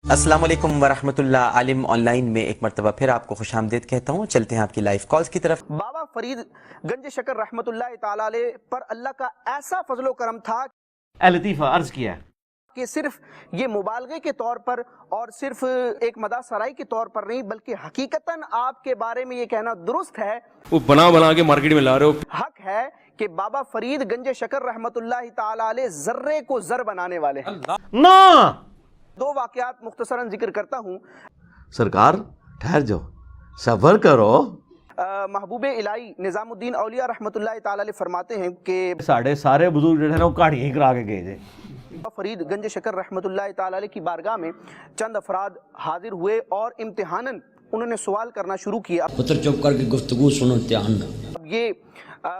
अस्सलाम वालेकुम वरहमतुल्लाह। आलिम ऑनलाइन में एक मरतबा फिर आपको खुश आमदीद कहता हूँ। चलते हैं आपकी लाइव कॉल्स की तरफ। बाबा फरीद गंज शकर रहमतुल्लाह ताला अलैह पर अल्लाह का ऐसा फजलो करम था लतीफ़ा अर्ज किया कि सिर्फ ये मुबालगे के तौर पर और सिर्फ एक मदा सराई के तौर पर नहीं, बल्कि हकीकतन आपके बारे में ये कहना दुरुस्त है, वो बना के मार्केट में ला रहे हो। हक है कि बाबा फरीद गंज शकर रहमतुल्लाह ताला अलैह जर्रे को जर बनाने वाले हैं। ना दो वाकयात मुख्तसरन जिक्र करता हूँ। सरकार ठहर जाओ, सब्र करो। महबूबे इलाही निजामुद्दीन औलिया रहमतुल्लाह ताला अलैह फरमाते हैं कि साढ़े सारे बुजुर्ग जो है ना वो कहानियां ही करा के गए थे। फरीद गंज शकर रहमतुल्लाह ताला अलैह की बारगाह में चंद अफराद हाजिर हुए और इम्तिहानन उन्होंने सवाल करना शुरू किया। पुत्र चुप करके गुफ्तगू सुनो, ध्यान दो। अब ये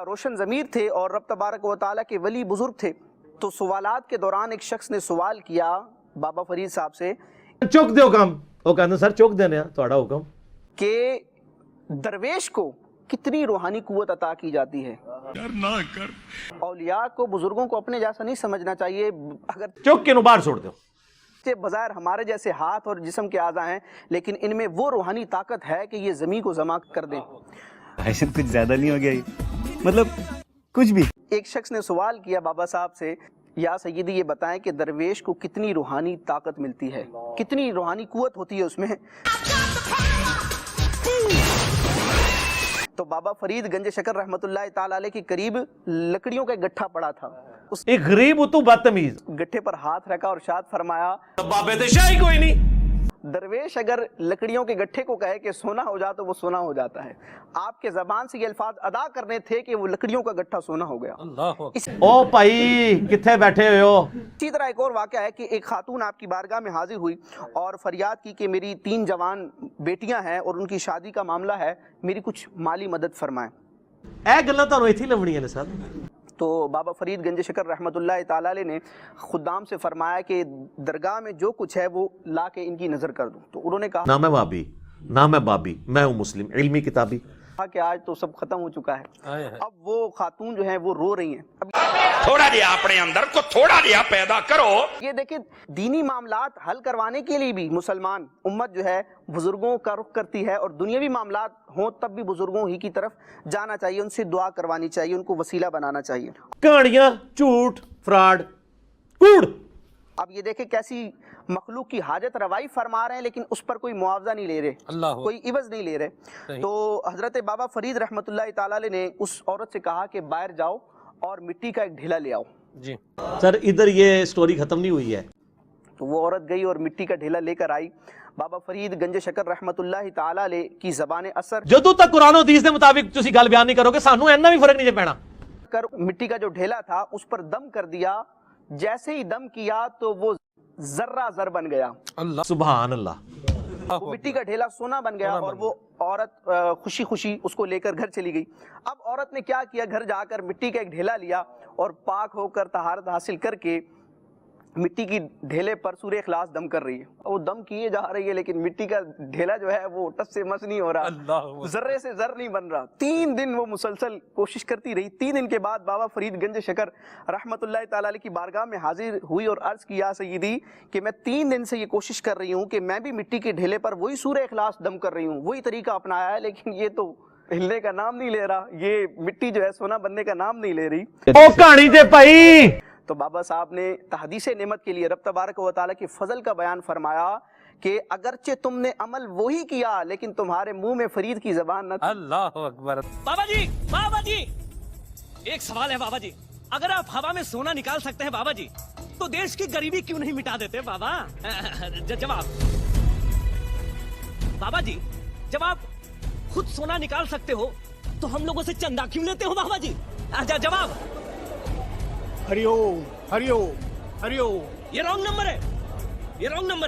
रोशन ज़मीर थे और रब तबारक व तआला के वली बुजुर्ग थे, तो सवालात के दौरान एक शख्स ने सवाल किया बाबा फरीद साहब से, चुक दो कम वो कहते सर चुक देने थोड़ा हुक्म कि दरवेश को कितनी रूहानी कुव्वत अता की जाती है। औलिया को बुजुर्गों को अपने जैसा नहीं समझना चाहिए। अगर चुक के बाहर छोड़ दो, बज़ाहिर हमारे जैसे हाथ और जिस्म के आज़ा हैं, लेकिन इनमें वो रूहानी ताकत है कि ये ज़मीन को जमा कर दें। दहशत कुछ ज्यादा नहीं हो गई, मतलब कुछ भी। एक शख्स ने सवाल किया बाबा साहब से, या सैयदी ये बताएं कि दरवेश को कितनी रूहानी ताकत मिलती है, कितनी रूहानी कुव्वत होती है उसमें। तो बाबा फरीद गंज शकर रहमतुल्लाह ताला अलैह के करीब लकड़ियों का एक गट्ठा पड़ा था। उस एक गरीब तो बदतमीज गट्ठे पर हाथ रखा और शाद फरमाया, बाबे दे शाही कोई नहीं। दरवेश अगर लकड़ियों के गट्ठे को कहे कि सोना हो जा तो वो सोना हो जाता है। आपके जबान से ये अल्फाज अदा करने थे कि वो लकड़ियों का गट्ठा सोना हो गया। ओ भाई किथे बैठे हुए हो। इसी तरह एक और वाक़या है कि एक खातून आपकी बारगाह में हाजिर हुई और फरियाद की कि मेरी 3 जवान बेटियां हैं और उनकी शादी का मामला है, मेरी कुछ माली मदद फरमाएं। ए गल्लां तानू इत्थे लवणियां ने सर। तो बाबा फरीद गंज शकर रहमतुल्लाह ताला अलैह ने खुदाम से फरमाया कि दरगाह में जो कुछ है वो ला के इनकी नज़र कर दूं। तो उन्होंने कहा ना मैं वाबी ना मैं बाबी, मैं हूँ मुस्लिम इल्मी किताबी। कि आज तो सब खत्म हो चुका है। अब वो खातून जो है वो रो रही हैं। अब थोड़ा दिया अपने अंदर को, थोड़ा दिया पैदा करो। ये देखिए, दीनी मामलात हल करवाने के लिए भी मुसलमान उम्मत जो है बुजुर्गों का रुख करती है, और दुनियावी मामलात हों तब भी बुजुर्गों ही की तरफ जाना चाहिए, उनसे दुआ करवानी चाहिए, उनको वसीला बनाना चाहिए। कहानियां झूठ फ्रॉड कूड़। अब ये देखे कैसी मखलूक की हाजत रवाई फरमा रहे हैं, लेकिन उस पर कोई मुआवजा नहीं ले रहे, कोई इवज नहीं ले रहे। तो हजरत बाबा फरीद रहमतुल्लाह ताला अलैह ने उस औरत से कहा कि बाहर जाओ और मिट्टी का एक ढेला ले आओ। जी सर, इधर ये स्टोरी खत्म नहीं हुई है। तो वो औरत गई और मिट्टी का ढेला लेकर आई। बाबा फरीद गंज शकर रहमतुल्लाह ताला अलैह की ज़बान असर ਜਦੋਂ तक कुरान और हदीस के मुताबिक ਤੁਸੀਂ ਗੱਲ ਬਿਆਨ ਨਹੀਂ ਕਰੋਗੇ ਸਾਨੂੰ ਇੰਨਾ ਵੀ ਫਰਕ नहीं ਪੈਣਾ। कर मिट्टी का जो ढेला था उस पर दम कर दिया। जैसे ही दम किया तो वो जर्रा जर बन गया। सुभान अल्लाह। वो मिट्टी का ढेला सोना बन गया और वो औरत खुशी खुशी उसको लेकर घर चली गई। अब औरत ने क्या किया, घर जाकर मिट्टी का एक ढेला लिया और पाक होकर तहारत हासिल करके मिट्टी की ढेले पर सूरह इखलास दम कर रही है। वो दम किए जा रही है, लेकिन मिट्टी का ढेला जो है वो टस से मस नहीं हो रहा, जर्रे से जर नहीं बन रहा। 3 दिन वो मुसलसल कोशिश करती रही। 3 दिन के बाद बाबा फरीद गंज शकर रहमतुल्लाह ताला अलैह की बारगाह में हाजिर हुई और अर्ज किया, सय्यदी कि मैं 3 दिन से ये कोशिश कर रही हूँ कि मैं भी मिट्टी के ढेले पर वही सूरह इखलास दम कर रही हूँ, वही तरीका अपनाया है, लेकिन ये तो हिलने का नाम नहीं ले रहा, ये मिट्टी जो है सोना बनने का नाम नहीं ले रही। ओ कहानी दे भाई। तो बाबा साहब ने तहदीसे नेमत के लिए रब तबारक व तआला के फजल का बयान फरमाया कि अगरचे तुमने अमल वही किया, लेकिन तुम्हारे मुंह में फरीद की जबान न थी। अल्लाह अकबर। बाबा जी एक सवाल है बाबा जी, अगर आप हवा में सोना निकाल सकते हैं बाबा जी, तो देश की गरीबी क्यों नहीं मिटा देते बाबा? जवाब बाबा जी, जब आप खुद सोना निकाल सकते हो तो हम लोगों से चंदा क्यों लेते हो बाबा जी? जवाब हरिओम हरिओम हरिओम। ये रॉन्ग नंबर है, ये रॉन्ग नंबर है।